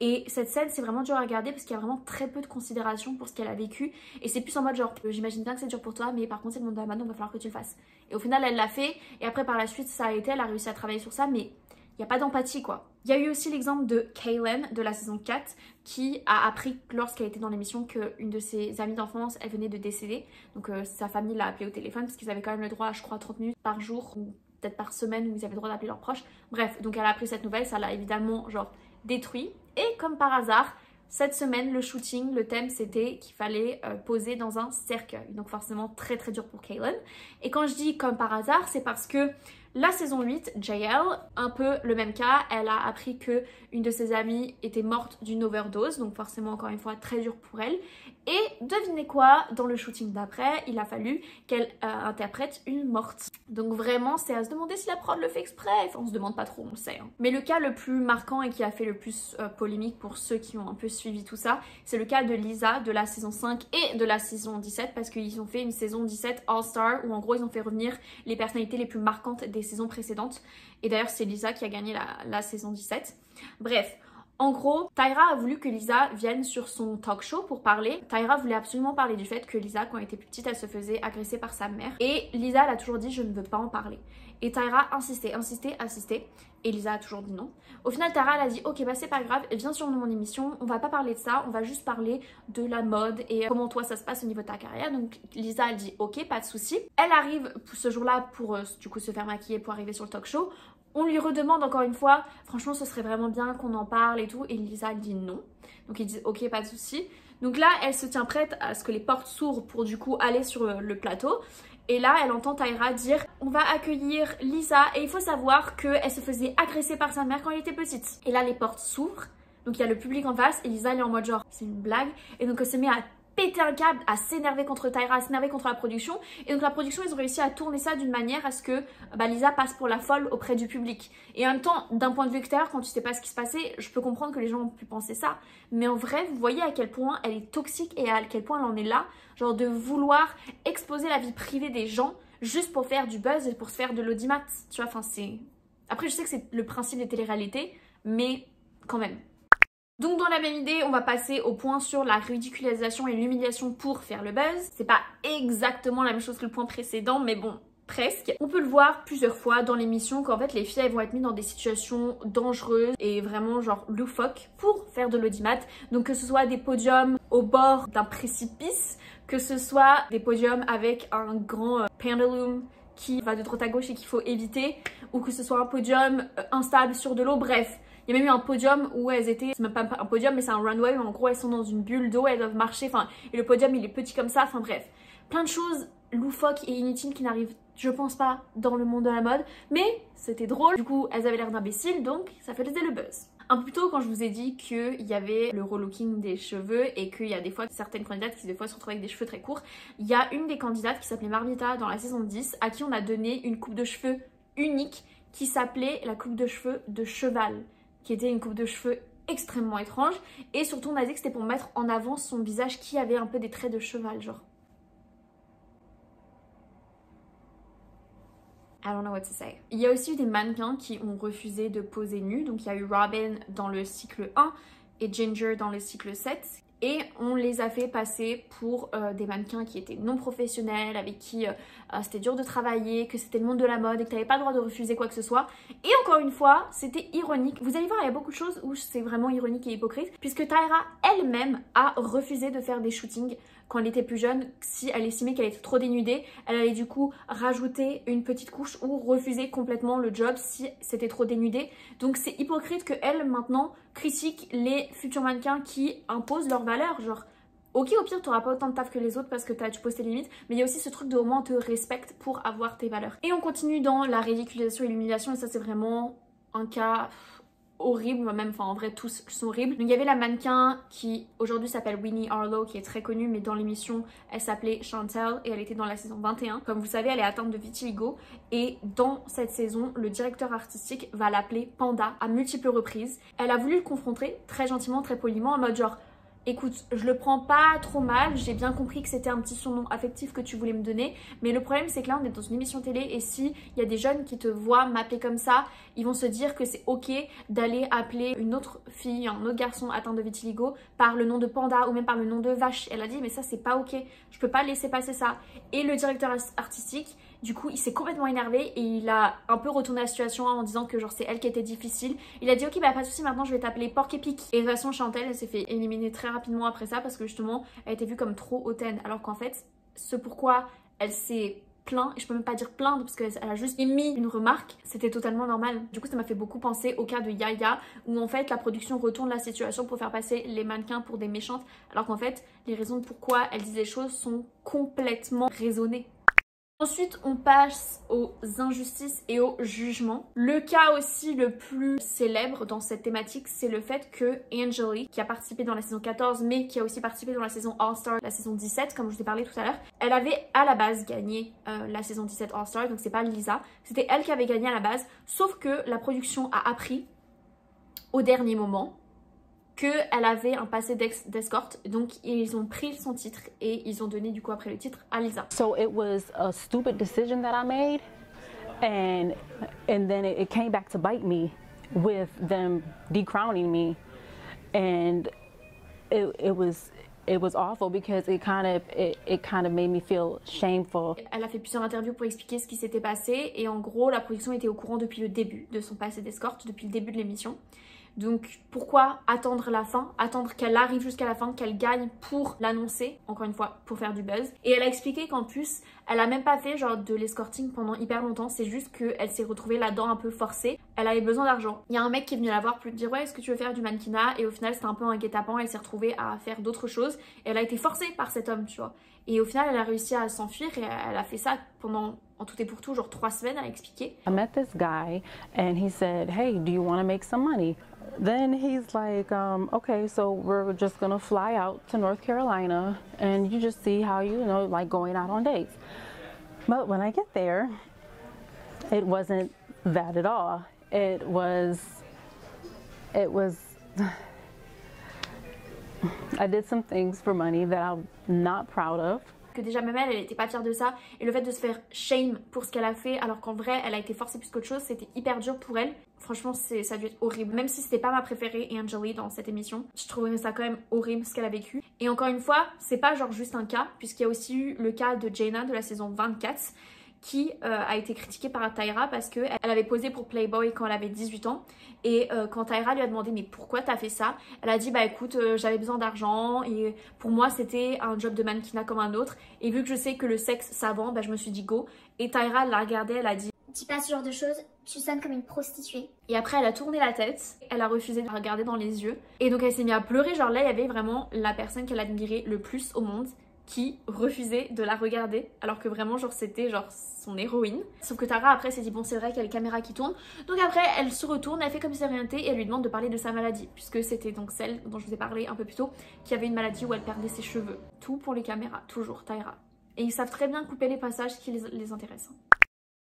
Et cette scène c'est vraiment dur à regarder parce qu'il y a vraiment très peu de considération pour ce qu'elle a vécu et c'est plus en mode genre j'imagine bien que c'est dur pour toi mais par contre c'est le monde de la mode donc il va falloir que tu le fasses. Et au final elle l'a fait et après par la suite ça a été, elle a réussi à travailler sur ça mais il n'y a pas d'empathie quoi. Il y a eu aussi l'exemple de Kaylin de la saison 4 qui a appris lorsqu'elle était dans l'émission qu'une de ses amies d'enfance elle venait de décéder. Donc sa famille l'a appelée au téléphone parce qu'ils avaient quand même le droit à je crois 30 minutes par jour ou peut-être par semaine où ils avaient le droit d'appeler leurs proches. Bref, donc elle a appris cette nouvelle, ça l'a évidemment genre détruit. Et comme par hasard, cette semaine, le shooting, le thème c'était qu'il fallait poser dans un cercueil. Donc forcément très très dur pour Kaylin. Et quand je dis comme par hasard, c'est parce que la saison 8, JL, un peu le même cas, elle a appris que une de ses amies était morte d'une overdose, donc forcément encore une fois très dur pour elle. Et devinez quoi, dans le shooting d'après, il a fallu qu'elle interprète une morte. Donc vraiment, c'est à se demander si la prod le fait exprès, enfin on se demande pas trop, on le sait. Hein. Mais le cas le plus marquant et qui a fait le plus polémique pour ceux qui ont un peu suivi tout ça, c'est le cas de Lisa de la saison 5 et de la saison 17 parce qu'ils ont fait une saison 17 All-Star où en gros ils ont fait revenir les personnalités les plus marquantes des saisons précédentes. Et d'ailleurs c'est Lisa qui a gagné la saison 17. Bref. En gros, Tyra a voulu que Lisa vienne sur son talk show pour parler. Tyra voulait absolument parler du fait que Lisa, quand elle était plus petite, elle se faisait agresser par sa mère. Et Lisa, elle a toujours dit « je ne veux pas en parler ». Et Tyra insistait. Et Lisa a toujours dit non. Au final, Tyra, elle a dit « ok, bah c'est pas grave, viens sur mon émission, on va pas parler de ça, on va juste parler de la mode et comment toi ça se passe au niveau de ta carrière ». Donc Lisa, elle dit « ok, pas de souci ». Elle arrive ce jour-là pour du coup se faire maquiller pour arriver sur le talk show. On lui redemande encore une fois, franchement ce serait vraiment bien qu'on en parle et tout, et Lisa dit non. Donc ils disent ok, pas de souci. Donc là elle se tient prête à ce que les portes s'ouvrent pour du coup aller sur le plateau. Et là elle entend Tyra dire on va accueillir Lisa et il faut savoir qu'elle se faisait agresser par sa mère quand elle était petite. Et là les portes s'ouvrent, donc il y a le public en face et Lisa elle est en mode genre c'est une blague. Et donc elle se met à péter un câble, à s'énerver contre Tyra, à s'énerver contre la production. Et donc la production, ils ont réussi à tourner ça d'une manière à ce que Lisa passe pour la folle auprès du public. Et en même temps, d'un point de vue extérieur, quand tu sais pas ce qui se passait, je peux comprendre que les gens ont pu penser ça. Mais en vrai, vous voyez à quel point elle est toxique et à quel point elle en est là. Genre de vouloir exposer la vie privée des gens juste pour faire du buzz et pour se faire de l'audimat. Tu vois, enfin c'est... Après, je sais que c'est le principe des téléréalités, mais quand même. Donc dans la même idée, on va passer au point sur la ridiculisation et l'humiliation pour faire le buzz. C'est pas exactement la même chose que le point précédent, mais bon, presque. On peut le voir plusieurs fois dans l'émission qu'en fait les filles elles vont être mises dans des situations dangereuses et vraiment genre loufoques pour faire de l'audimat. Donc que ce soit des podiums au bord d'un précipice, que ce soit des podiums avec un grand pendulum qui va de droite à gauche et qu'il faut éviter, ou que ce soit un podium instable sur de l'eau, bref. Il y a même eu un podium où elles étaient, c'est même pas un podium mais c'est un runway où en gros elles sont dans une bulle d'eau, elles doivent marcher, enfin, et le podium il est petit comme ça, enfin bref. Plein de choses loufoques et inutiles qui n'arrivent, je pense pas, dans le monde de la mode, mais c'était drôle, du coup elles avaient l'air d'imbéciles donc ça faisait le buzz. Un peu plus tôt quand je vous ai dit qu'il y avait le relooking des cheveux et qu'il y a des fois certaines candidates qui des fois se retrouvent avec des cheveux très courts, il y a une des candidates qui s'appelait Marmita dans la saison 10 à qui on a donné une coupe de cheveux unique qui s'appelait la coupe de cheveux de cheval, qui était une coupe de cheveux extrêmement étrange et surtout on a dit que c'était pour mettre en avant son visage qui avait un peu des traits de cheval genre. I don't know what to say. Il y a aussi eu des mannequins qui ont refusé de poser nus, donc il y a eu Robin dans le cycle 1 et Ginger dans le cycle 7. Et on les a fait passer pour des mannequins qui étaient non professionnels, avec qui c'était dur de travailler, que c'était le monde de la mode et que tu n'avais pas le droit de refuser quoi que ce soit. Et encore une fois, c'était ironique. Vous allez voir, il y a beaucoup de choses où c'est vraiment ironique et hypocrite, puisque Tyra elle-même a refusé de faire des shootings quand elle était plus jeune. Si elle estimait qu'elle était trop dénudée, elle allait du coup rajouter une petite couche ou refuser complètement le job si c'était trop dénudé. Donc c'est hypocrite que elle maintenant critique les futurs mannequins qui imposent leurs valeurs. Genre, ok, au pire, tu n'auras pas autant de taf que les autres parce que tu poses tes limites, mais il y a aussi ce truc de au moins on te respecte pour avoir tes valeurs. Et on continue dans la ridiculisation et l'humiliation, et ça c'est vraiment un cas horrible, même, enfin en vrai tous sont horribles. Donc il y avait la mannequin qui aujourd'hui s'appelle Winnie Harlow, qui est très connue, mais dans l'émission elle s'appelait Chantel et elle était dans la saison 21. Comme vous savez, elle est atteinte de vitiligo et dans cette saison le directeur artistique va l'appeler Panda à multiples reprises. Elle a voulu le confronter très gentiment, très poliment, en mode genre écoute, je le prends pas trop mal, j'ai bien compris que c'était un petit surnom affectif que tu voulais me donner, mais le problème c'est que là on est dans une émission télé et si il y a des jeunes qui te voient m'appeler comme ça, ils vont se dire que c'est ok d'aller appeler une autre fille, un autre garçon atteint de vitiligo par le nom de panda ou même par le nom de vache. Elle a dit mais ça c'est pas ok, je peux pas laisser passer ça. Et le directeur artistique, du coup, il s'est complètement énervé et il a un peu retourné la situation en disant que genre c'est elle qui était difficile. Il a dit ok bah pas de soucis, maintenant je vais t'appeler Porc Épic. Et de toute façon Chantel elle s'est fait éliminer très rapidement après ça parce que justement elle était vue comme trop hautaine. Alors qu'en fait ce pourquoi elle s'est plainte, et je peux même pas dire plaindre parce qu'elle a juste émis une remarque, c'était totalement normal. Du coup ça m'a fait beaucoup penser au cas de Yaya où en fait la production retourne la situation pour faire passer les mannequins pour des méchantes alors qu'en fait les raisons pourquoi elle disait les choses sont complètement raisonnées. Ensuite, on passe aux injustices et aux jugements. Le cas aussi le plus célèbre dans cette thématique, c'est le fait que Angeli, qui a participé dans la saison 14, mais qui a aussi participé dans la saison All-Star, la saison 17, comme je vous ai parlé tout à l'heure, elle avait à la base gagné la saison 17 All-Star, donc c'est pas Lisa, c'était elle qui avait gagné à la base, sauf que la production a appris au dernier moment qu'elle avait un passé d'escorte, donc ils ont pris son titre et ils ont donné du coup après le titre à Lisa. So it was a stupid decision that I made and then it came back to bite me with them decrowning me and it was awful because it kind of made me feel shameful. Elle a fait plusieurs interviews pour expliquer ce qui s'était passé et en gros la production était au courant depuis le début de son passé d'escorte, depuis le début de l'émission. Donc pourquoi attendre la fin, attendre qu'elle arrive jusqu'à la fin, qu'elle gagne pour l'annoncer, encore une fois pour faire du buzz. Et elle a expliqué qu'en plus elle a même pas fait genre de l'escorting pendant hyper longtemps, c'est juste qu'elle s'est retrouvée là-dedans un peu forcée, elle avait besoin d'argent. Il y a un mec qui est venu la voir pour lui dire ouais est-ce que tu veux faire du mannequinat, et au final c'était un peu un guet-apens, elle s'est retrouvée à faire d'autres choses et elle a été forcée par cet homme tu vois. Et au final elle a réussi à s'enfuir et elle a fait ça pendant en tout et pour tout genre 3 semaines, elle a expliqué. I met this guy and he said hey do you want to make some money? Then he's like, okay, so we're just gonna fly out to North Carolina and you just see how you know, like going out on dates. But when I get there, it wasn't that at all. It was, I did some things for money that I'm not proud of. Que déjà même elle était pas fière de ça et le fait de se faire shame pour ce qu'elle a fait alors qu'en vrai elle a été forcée plus qu'autre chose, c'était hyper dur pour elle. Franchement ça a dû être horrible, même si c'était pas ma préférée Angeli dans cette émission, je trouvais ça quand même horrible ce qu'elle a vécu. Et encore une fois c'est pas genre juste un cas puisqu'il y a aussi eu le cas de Jaina de la saison 24 qui a été critiquée par Tyra parce qu'elle avait posé pour Playboy quand elle avait 18 ans et quand Tyra lui a demandé mais pourquoi t'as fait ça, elle a dit bah écoute j'avais besoin d'argent et pour moi c'était un job de mannequinat comme un autre et vu que je sais que le sexe ça vend, bah je me suis dit go. Et Tyra l'a regardée, elle a dit dis pas ce genre de choses, tu sonnes comme une prostituée. Et après elle a tourné la tête, elle a refusé de la regarder dans les yeux et donc elle s'est mise à pleurer, genre là il y avait vraiment la personne qu'elle admirait le plus au monde qui refusait de la regarder alors que vraiment genre c'était genre son héroïne. Sauf que Tara après s'est dit bon c'est vrai qu'il y a les caméras qui tournent, donc après elle se retourne, elle fait comme si rien n'était et elle lui demande de parler de sa maladie puisque c'était donc celle dont je vous ai parlé un peu plus tôt qui avait une maladie où elle perdait ses cheveux. Tout pour les caméras, toujours Tyra. Et ils savent très bien couper les passages qui les intéressent.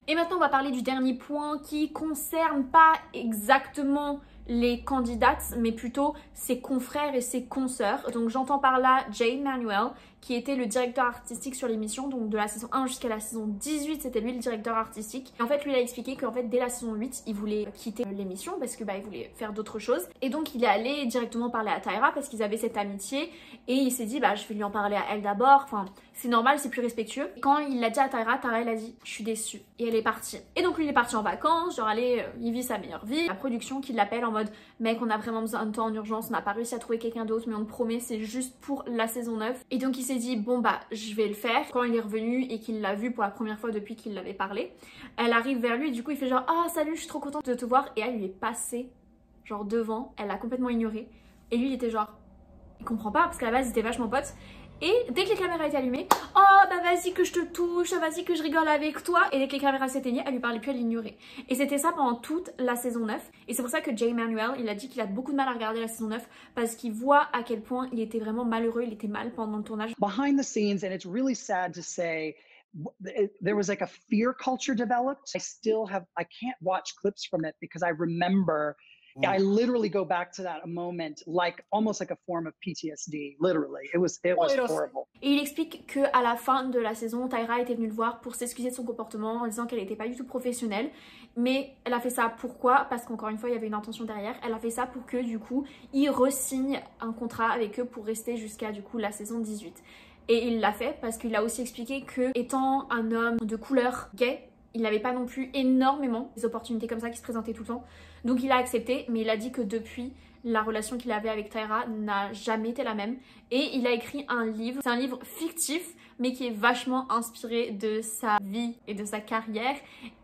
Et maintenant on va parler du dernier point qui concerne pas exactement les candidates mais plutôt ses confrères et ses consoeurs. Donc j'entends par là Jay Manuel qui était le directeur artistique sur l'émission, donc de la saison 1 jusqu'à la saison 18 c'était lui le directeur artistique. Et en fait lui il a expliqué qu'en fait dès la saison 8 il voulait quitter l'émission parce que bah il voulait faire d'autres choses et donc il est allé directement parler à Tyra parce qu'ils avaient cette amitié et il s'est dit bah je vais lui en parler à elle d'abord, enfin c'est normal, c'est plus respectueux. Quand il l'a dit à Tyra, Tyra elle a dit je suis déçue et elle est partie. Et donc lui il est parti en vacances, genre allez il vit sa meilleure vie. La production qui l'appelle en mode mec on a vraiment besoin de temps en urgence, on n'a pas réussi à trouver quelqu'un d'autre mais on te promet c'est juste pour la saison 9. Et donc il s'est dit bon bah je vais le faire. Quand il est revenu et qu'il l'a vu pour la première fois depuis qu'il l'avait parlé, elle arrive vers lui et du coup il fait genre ah salut je suis trop contente de te voir et elle lui est passée genre devant, elle l'a complètement ignoré et lui il était genre il comprend pas parce qu'à la base ils étaient vachement potes. Et dès que les caméras étaient allumées, oh bah vas-y que je te touche, vas-y que je rigole avec toi. Et dès que les caméras s'éteignaient, elle lui parlait plus, elle l'ignorait. Et c'était ça pendant toute la saison 9. Et c'est pour ça que Jay Manuel, il a dit qu'il a beaucoup de mal à regarder la saison 9 parce qu'il voit à quel point il était vraiment malheureux, il était mal pendant le tournage. Behind the scenes, and it's really sad to say, there was like a fear culture developed. I can't watch clips from it because I remember I literally go back to that moment like almost like a form of PTSD. Literally, it was horrible. Et il explique que à la fin de la saison, Tyra était venue le voir pour s'excuser de son comportement en disant qu'elle n'était pas du tout professionnelle. Mais elle a fait ça pourquoi? Parce qu'encore une fois, il y avait une intention derrière. Elle a fait ça pour que du coup, il re-signe un contrat avec eux pour rester jusqu'à du coup la saison 18. Et il l'a fait parce qu'il a aussi expliqué que étant un homme de couleur gay, il n'avait pas non plus énormément des opportunités comme ça qui se présentaient tout le temps. Donc il a accepté, mais il a dit que depuis, la relation qu'il avait avec Tyra n'a jamais été la même. Et il a écrit un livre, c'est un livre fictif, mais qui est vachement inspiré de sa vie et de sa carrière.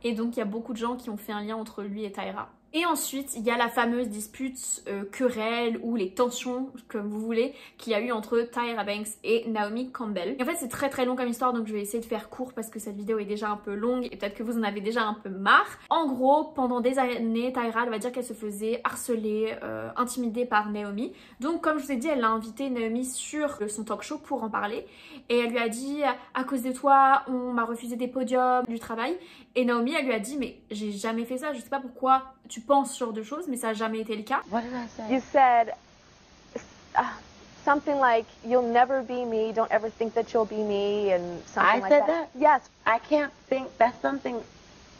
Et donc il y a beaucoup de gens qui ont fait un lien entre lui et Tyra. Et ensuite, il y a la fameuse dispute, querelle ou les tensions, comme vous voulez, qu'il y a eu entre Tyra Banks et Naomi Campbell. Et en fait, c'est très très long comme histoire, donc je vais essayer de faire court parce que cette vidéo est déjà un peu longue et peut-être que vous en avez déjà un peu marre. En gros, pendant des années, Tyra, elle va dire qu'elle se faisait harceler, intimider par Naomi. Donc, comme je vous ai dit, elle a invité Naomi sur son talk show pour en parler. Et elle lui a dit, à cause de toi, on m'a refusé des podiums, du travail. Et Naomi, elle lui a dit, mais j'ai jamais fait ça, je sais pas pourquoi tu penses ce genre de choses, mais ça n'a jamais été le cas. What did I say? You said something like, you'll never be me, don't ever think that you'll be me, and something like that. I said that? Yes. I can't think, that's something,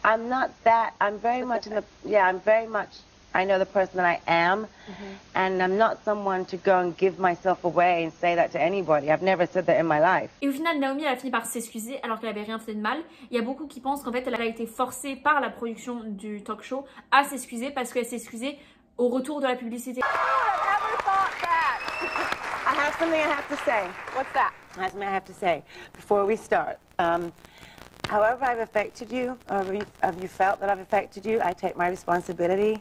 I'm not that, I'm very much in the, yeah, I'm very much, I know the person that I am, and I'm not someone to go and give myself away and say that to anybody. I've never said that in my life. Et au final, Naomi, elle a fini par s'excuser alors qu'elle avait rien fait de mal. Il y a beaucoup qui pensent qu'en fait, elle a été forcée par la production du talk show à s'excuser parce qu'elle s'est excusée au retour de la publicité. I never thought that. I have something I have to say. What's that? I have something I have to say before we start. However I've affected you, or have you felt that I've affected you, I take my responsibility.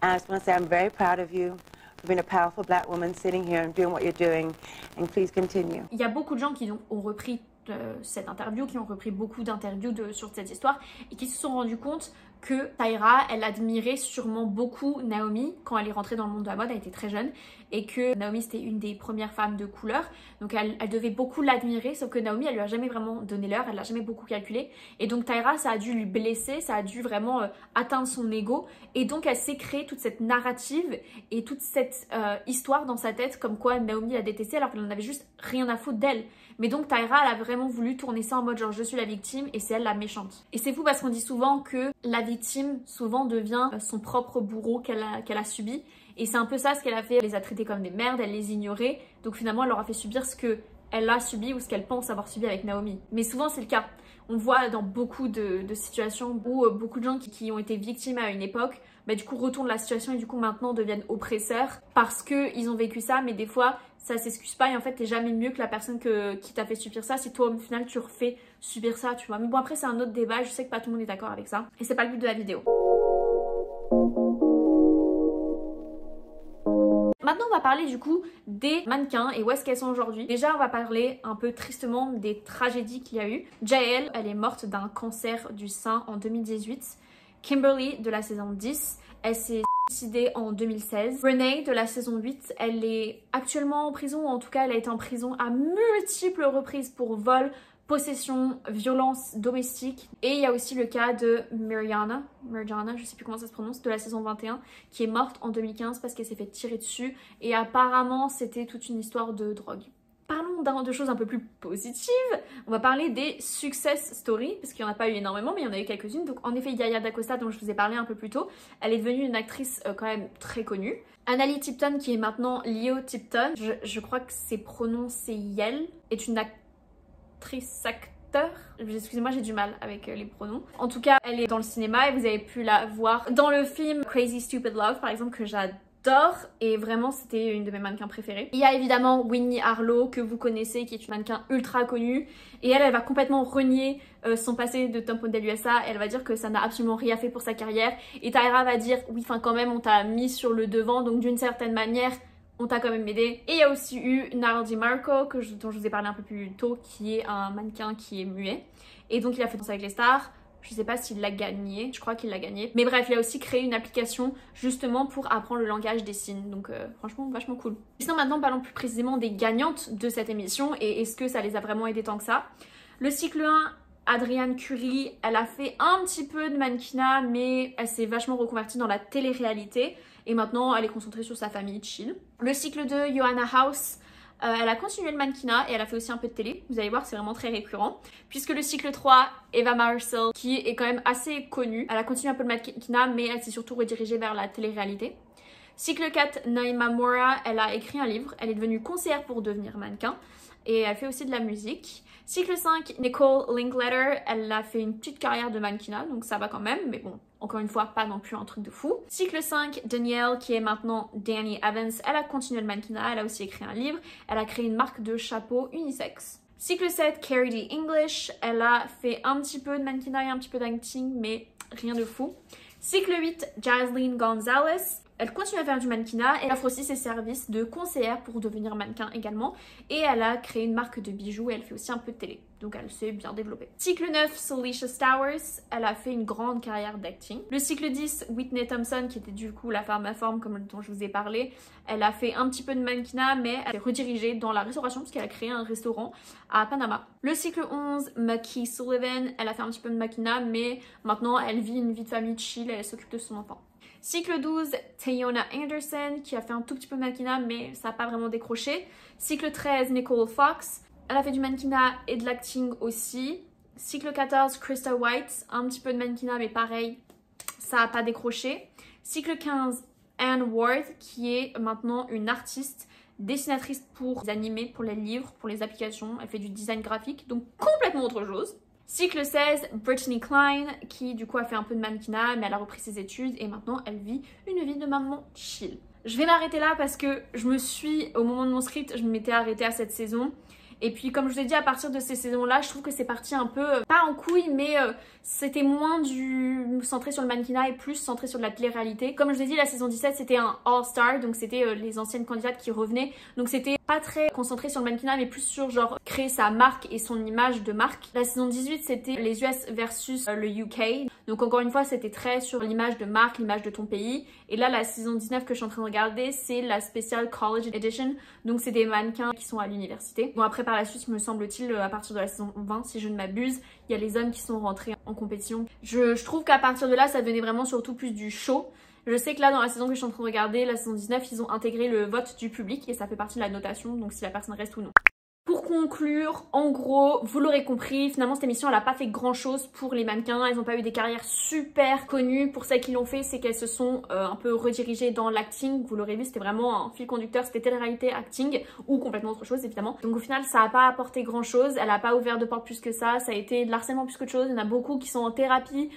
And I just want to say I'm very proud of you for being a powerful black woman sitting here and doing what you're doing. And please continue. Il y a beaucoup de gens qui ont repris cette interview, qui ont repris beaucoup d'interviews sur cette histoire et qui se sont rendus compte que Tyra, elle admirait sûrement beaucoup Naomi quand elle est rentrée dans le monde de la mode, elle était très jeune et que Naomi c'était une des premières femmes de couleur, donc elle devait beaucoup l'admirer, sauf que Naomi elle lui a jamais vraiment donné l'heure, elle l'a jamais beaucoup calculé et donc Tyra ça a dû lui blesser, ça a dû vraiment atteindre son ego et donc elle s'est créée toute cette narrative et toute cette histoire dans sa tête comme quoi Naomi la détestait alors qu'elle en avait juste rien à foutre d'elle. Mais donc Tyra, elle a vraiment voulu tourner ça en mode genre je suis la victime et c'est elle la méchante. Et c'est fou parce qu'on dit souvent que la victime souvent devient son propre bourreau qu'elle a subi. Et c'est un peu ça ce qu'elle a fait, elle les a traités comme des merdes, elle les ignorait. Donc finalement elle leur a fait subir ce qu'elle a subi ou ce qu'elle pense avoir subi avec Naomi. Mais souvent c'est le cas. On voit dans beaucoup de situations où beaucoup de gens qui ont été victimes à une époque, bah, du coup retournent la situation et du coup maintenant deviennent oppresseurs parce qu'ils ont vécu ça, mais des fois ça s'excuse pas et en fait t'es jamais mieux que la personne qui t'a fait subir ça si toi au final tu refais subir ça, tu vois. Mais bon après c'est un autre débat, je sais que pas tout le monde est d'accord avec ça et c'est pas le but de la vidéo. Maintenant on va parler du coup des mannequins et où est-ce qu'elles sont aujourd'hui. Déjà on va parler un peu tristement des tragédies qu'il y a eu. Jael, elle est morte d'un cancer du sein en 2018. Kimberly de la saison 10, elle s'est suicidée en 2016. Renee de la saison 8, elle est actuellement en prison, ou en tout cas elle a été en prison à multiples reprises pour vol, possession, violence domestique. Et il y a aussi le cas de Mirjana, je sais plus comment ça se prononce, de la saison 21, qui est morte en 2015 parce qu'elle s'est fait tirer dessus. Et apparemment c'était toute une histoire de drogue. Parlons de choses un peu plus positives. On va parler des success stories, parce qu'il n'y en a pas eu énormément, mais il y en a eu quelques-unes. Donc en effet, Yaya DaCosta, dont je vous ai parlé un peu plus tôt, elle est devenue une actrice quand même très connue. Annalie Tipton, qui est maintenant Leo Tipton, je crois que c'est prononcé Yel, est une actrice-acteur. Excusez-moi, j'ai du mal avec les pronoms. En tout cas, elle est dans le cinéma et vous avez pu la voir dans le film Crazy Stupid Love, par exemple, que j'adore. Et vraiment c'était une de mes mannequins préférées. Il y a évidemment Winnie Harlow que vous connaissez, qui est une mannequin ultra connue et elle va complètement renier son passé de top model USA. Elle va dire que ça n'a absolument rien fait pour sa carrière et Tyra va dire oui enfin quand même on t'a mis sur le devant donc d'une certaine manière on t'a quand même aidé. Et il y a aussi eu Nile DiMarco dont je vous ai parlé un peu plus tôt, qui est un mannequin qui est muet et donc il a fait Danser avec les stars. Je sais pas s'il l'a gagné, je crois qu'il l'a gagné. Mais bref, il a aussi créé une application justement pour apprendre le langage des signes. Donc franchement, vachement cool. Sinon maintenant, parlons plus précisément des gagnantes de cette émission et est-ce que ça les a vraiment aidées tant que ça. Le cycle 1 Adrienne Curry, elle a fait un petit peu de mannequinat, mais elle s'est vachement reconvertie dans la télé-réalité. Et maintenant, elle est concentrée sur sa famille chill. Le cycle 2, Johanna House, elle a continué le mannequinat et elle a fait aussi un peu de télé. Vous allez voir, c'est vraiment très récurrent. Puisque le cycle 3, Eva Marcel, qui est quand même assez connue, elle a continué un peu le mannequinat, mais elle s'est surtout redirigée vers la télé-réalité. Cycle 4, Naima Mora, elle a écrit un livre. Elle est devenue conseillère pour devenir mannequin. Et elle fait aussi de la musique. Cycle 5, Nicole Linkletter, elle a fait une petite carrière de mannequinat, donc ça va quand même, mais bon, encore une fois, pas non plus un truc de fou. Cycle 5, Danielle, qui est maintenant Danny Evans, elle a continué le mannequinat, elle a aussi écrit un livre, elle a créé une marque de chapeaux unisex. Cycle 7, Carrie D. English, elle a fait un petit peu de mannequinat et un petit peu d'acting, mais rien de fou. Cycle 8, Jaslyn Gonzalez. Elle continue à faire du mannequinat et elle offre aussi ses services de conseillère pour devenir mannequin également. Et elle a créé une marque de bijoux et elle fait aussi un peu de télé. Donc elle s'est bien développée. Cycle 9, Celicia Stowers. Elle a fait une grande carrière d'acting. Le cycle 10, Whitney Thompson, qui était du coup la femme à forme comme dont je vous ai parlé. Elle a fait un petit peu de mannequinat, mais elle s'est redirigée dans la restauration parce qu'elle a créé un restaurant à Panama. Le cycle 11, Maki Sullivan. Elle a fait un petit peu de mannequinat, mais maintenant elle vit une vie de famille chill et elle s'occupe de son enfant. Cycle 12, Tayona Anderson, qui a fait un tout petit peu de mannequinat, mais ça n'a pas vraiment décroché. Cycle 13, Nicole Fox. Elle a fait du mannequinat et de l'acting aussi. Cycle 14, Krista White. Un petit peu de mannequinat, mais pareil, ça n'a pas décroché. Cycle 15, Anne Ward, qui est maintenant une artiste, dessinatrice pour les animés, pour les livres, pour les applications. Elle fait du design graphique, donc complètement autre chose. Cycle 16, Brittany Klein, qui du coup a fait un peu de mannequinat, mais elle a repris ses études et maintenant elle vit une vie de maman chill. Je vais m'arrêter là parce que au moment de mon script, je m'étais arrêtée à cette saison. Et puis comme je vous ai dit, à partir de ces saisons-là, je trouve que c'est parti un peu, pas en couille, mais c'était moins centré sur le mannequinat et plus centré sur de la télé-réalité. Comme je vous ai dit, la saison 17, c'était un all-star, donc c'était les anciennes candidates qui revenaient. Donc c'était pas très concentré sur le mannequinat, mais plus sur genre créer sa marque et son image de marque. La saison 18, c'était les US versus le UK. Donc encore une fois, c'était très sur l'image de marque, l'image de ton pays. Et là, la saison 19 que je suis en train de regarder, c'est la spéciale College Edition. Donc c'est des mannequins qui sont à l'université. Bon après, par la suite, me semble-t-il, à partir de la saison 20, si je ne m'abuse, il y a les hommes qui sont rentrés en compétition. Je trouve qu'à partir de là, ça devenait vraiment surtout plus du show. Je sais que là, dans la saison que je suis en train de regarder, la saison 19, ils ont intégré le vote du public et ça fait partie de la notation, donc si la personne reste ou non. Pour conclure, en gros, vous l'aurez compris, finalement cette émission elle a pas fait grand chose pour les mannequins, elles n'ont pas eu des carrières super connues. Pour celles qui l'ont fait, c'est qu'elles se sont un peu redirigées dans l'acting. Vous l'aurez vu, c'était vraiment un fil conducteur, c'était télé-réalité, acting ou complètement autre chose évidemment. Donc au final ça n'a pas apporté grand chose, elle n'a pas ouvert de porte plus que ça a été de l'harcèlement plus qu'autre chose. Il y en a beaucoup qui sont en thérapie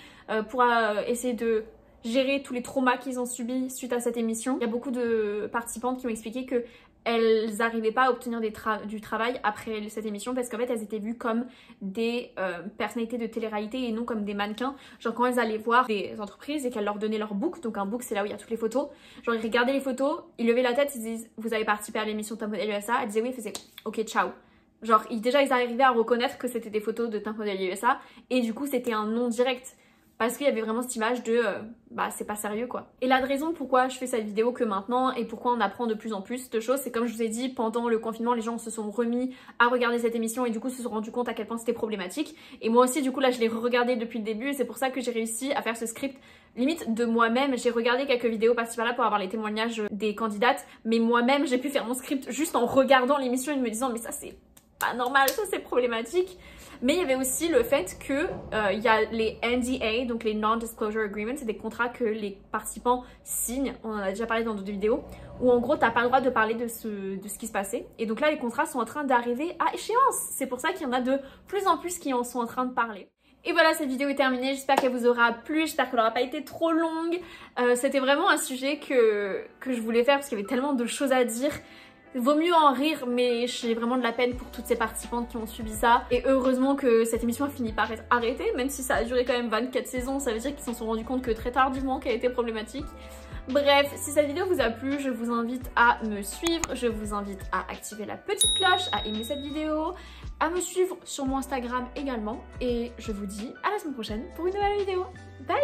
pour essayer de gérer tous les traumas qu'ils ont subis suite à cette émission. Il y a beaucoup de participantes qui m'ont expliqué que elles n'arrivaient pas à obtenir du travail après cette émission parce qu'en fait elles étaient vues comme des personnalités de télé-réalité et non comme des mannequins. Genre quand elles allaient voir des entreprises et qu'elles leur donnaient leur book, donc un book c'est là où il y a toutes les photos, genre ils regardaient les photos, ils levaient la tête, ils disent vous avez participé à l'émission Top Model USA, elles disaient oui, ils faisaient ok ciao. Genre déjà ils arrivaient à reconnaître que c'était des photos de Top Model USA et du coup c'était un non direct. Parce qu'il y avait vraiment cette image de bah c'est pas sérieux quoi. Et la raison pourquoi je fais cette vidéo que maintenant et pourquoi on apprend de plus en plus de choses, c'est comme je vous ai dit, pendant le confinement les gens se sont remis à regarder cette émission et du coup se sont rendus compte à quel point c'était problématique. Et moi aussi du coup là je l'ai re-regardé depuis le début et c'est pour ça que j'ai réussi à faire ce script limite de moi-même. J'ai regardé quelques vidéos par-ci par-là pour avoir les témoignages des candidates, mais moi-même j'ai pu faire mon script juste en regardant l'émission et me disant mais ça c'est pas normal, ça c'est problématique. Mais il y avait aussi le fait que il y a les NDA, donc les Non-Disclosure Agreements, c'est des contrats que les participants signent, on en a déjà parlé dans d'autres vidéos, où en gros t'as pas le droit de parler de ce qui se passait. Et donc là les contrats sont en train d'arriver à échéance. C'est pour ça qu'il y en a de plus en plus qui en sont en train de parler. Et voilà, cette vidéo est terminée, j'espère qu'elle vous aura plu, j'espère qu'elle n'aura pas été trop longue. C'était vraiment un sujet que je voulais faire parce qu'il y avait tellement de choses à dire. Vaut mieux en rire, mais j'ai vraiment de la peine pour toutes ces participantes qui ont subi ça. Et heureusement que cette émission a fini par être arrêtée, même si ça a duré quand même 24 saisons, ça veut dire qu'ils s'en sont rendus compte que très tardivement qu'elle était problématique. Bref, si cette vidéo vous a plu, je vous invite à me suivre, je vous invite à activer la petite cloche, à aimer cette vidéo, à me suivre sur mon Instagram également. Et je vous dis à la semaine prochaine pour une nouvelle vidéo. Bye!